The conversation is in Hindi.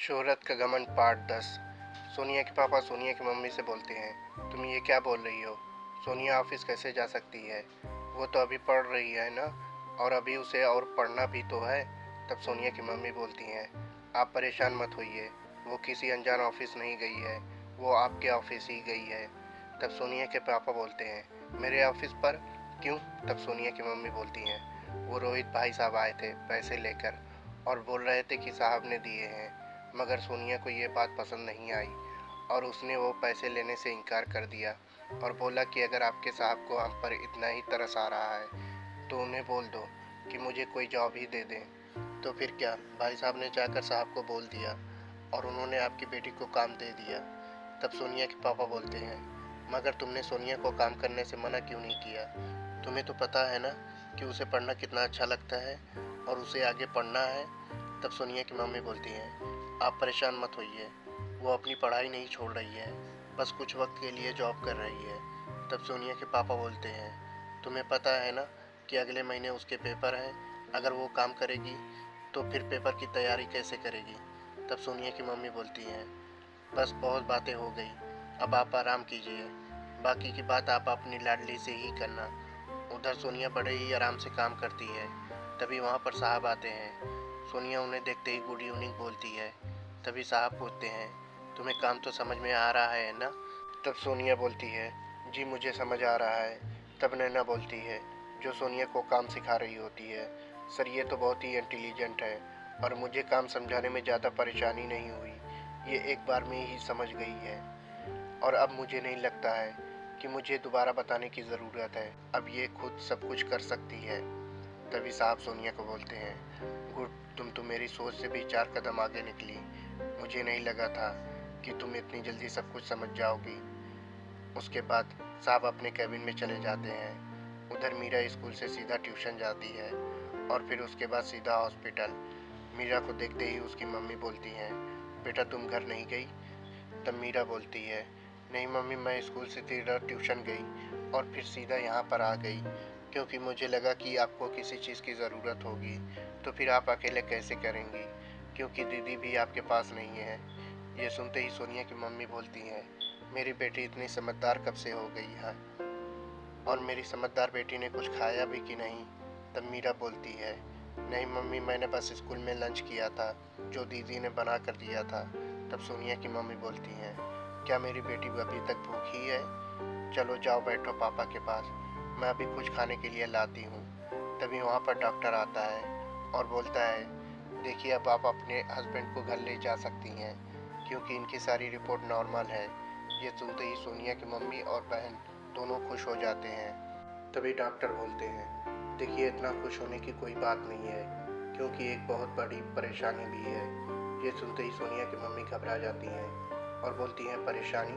शोहरत का घमंड पार्ट 10। सोनिया के पापा सोनिया की मम्मी से बोलते हैं, तुम ये क्या बोल रही हो? सोनिया ऑफिस कैसे जा सकती है? वो तो अभी पढ़ रही है ना, और अभी उसे और पढ़ना भी तो है। तब सोनिया की मम्मी बोलती हैं, आप परेशान मत होइए, वो किसी अनजान ऑफिस नहीं गई है, वो आपके ऑफिस ही गई है। तब सोनिया के पापा बोलते हैं, मेरे ऑफिस पर? क्यों? तब सोनिया की मम्मी बोलती हैं, वो रोहित भाई साहब आए थे पैसे लेकर और बोल रहे थे कि साहब ने दिए हैं, मगर सोनिया को ये बात पसंद नहीं आई और उसने वो पैसे लेने से इनकार कर दिया और बोला कि अगर आपके साहब को हम पर इतना ही तरस आ रहा है तो उन्हें बोल दो कि मुझे कोई जॉब ही दे दें। तो फिर क्या? भाई साहब ने जाकर साहब को बोल दिया और उन्होंने आपकी बेटी को काम दे दिया। तब सोनिया के पापा बोलते हैं, मगर तुमने सोनिया को काम करने से मना क्यों नहीं किया? तुम्हें तो पता है ना कि उसे पढ़ना कितना अच्छा लगता है और उसे आगे पढ़ना है। तब सोनिया की मम्मी बोलती हैं, आप परेशान मत होइए, वो अपनी पढ़ाई नहीं छोड़ रही है, बस कुछ वक्त के लिए जॉब कर रही है। तब सोनिया के पापा बोलते हैं, तुम्हें पता है ना कि अगले महीने उसके पेपर हैं, अगर वो काम करेगी तो फिर पेपर की तैयारी कैसे करेगी? तब सोनिया की मम्मी बोलती हैं, बस बहुत बातें हो गई, अब आप आराम कीजिए, बाकी की बात आप अपनी लाडली से ही करना। उधर सोनिया बड़े ही आराम से काम करती है। तभी वहाँ पर साहब आते हैं। सोनिया उन्हें देखते ही गुड इवनिंग बोलती है। तभी साहब पूछते हैं, तुम्हें काम तो समझ में आ रहा है ना? तब सोनिया बोलती है, जी मुझे समझ आ रहा है। तब नैना बोलती है, जो सोनिया को काम सिखा रही होती है, सर ये तो बहुत ही इंटेलिजेंट है और मुझे काम समझाने में ज़्यादा परेशानी नहीं हुई, ये एक बार में ही समझ गई है और अब मुझे नहीं लगता है कि मुझे दोबारा बताने की ज़रूरत है, अब ये खुद सब कुछ कर सकती है। तभी साहब सोनिया को बोलते हैं, गुड, तुम तो मेरी सोच से भी 4 कदम आगे निकली, मुझे नहीं लगा था कि तुम इतनी जल्दी सब कुछ समझ जाओगी। उसके बाद साहब अपने कैबिन में चले जाते हैं। उधर मीरा स्कूल से सीधा ट्यूशन जाती है और फिर उसके बाद सीधा हॉस्पिटल। मीरा को देखते ही उसकी मम्मी बोलती हैं, बेटा तुम घर नहीं गई? तब मीरा बोलती है, नहीं मम्मी, मैं स्कूल से सीधा ट्यूशन गई और फिर सीधा यहाँ पर आ गई, क्योंकि मुझे लगा कि आपको किसी चीज़ की ज़रूरत होगी, तो फिर आप अकेले कैसे करेंगी, क्योंकि दीदी भी आपके पास नहीं है। ये सुनते ही सोनिया की मम्मी बोलती हैं, मेरी बेटी इतनी समझदार कब से हो गई है और मेरी समझदार बेटी ने कुछ खाया भी कि नहीं? तब मीरा बोलती है, नहीं मम्मी, मैंने बस स्कूल में लंच किया था जो दीदी ने बना कर दिया था। तब सोनिया की मम्मी बोलती हैं, क्या मेरी बेटी अभी तक भूखी है? चलो जाओ बैठो पापा के पास, मैं अभी कुछ खाने के लिए लाती हूँ। तभी वहाँ पर डॉक्टर आता है और बोलता है, देखिए अब आप अपने हस्बैंड को घर ले जा सकती हैं, क्योंकि इनकी सारी रिपोर्ट नॉर्मल है। ये सुनते ही सोनिया की मम्मी और बहन दोनों खुश हो जाते हैं। तभी डॉक्टर बोलते हैं, देखिए इतना खुश होने की कोई बात नहीं है, क्योंकि एक बहुत बड़ी परेशानी भी है। ये सुनते ही सोनिया की मम्मी घबरा जाती हैं और बोलती हैं, परेशानी?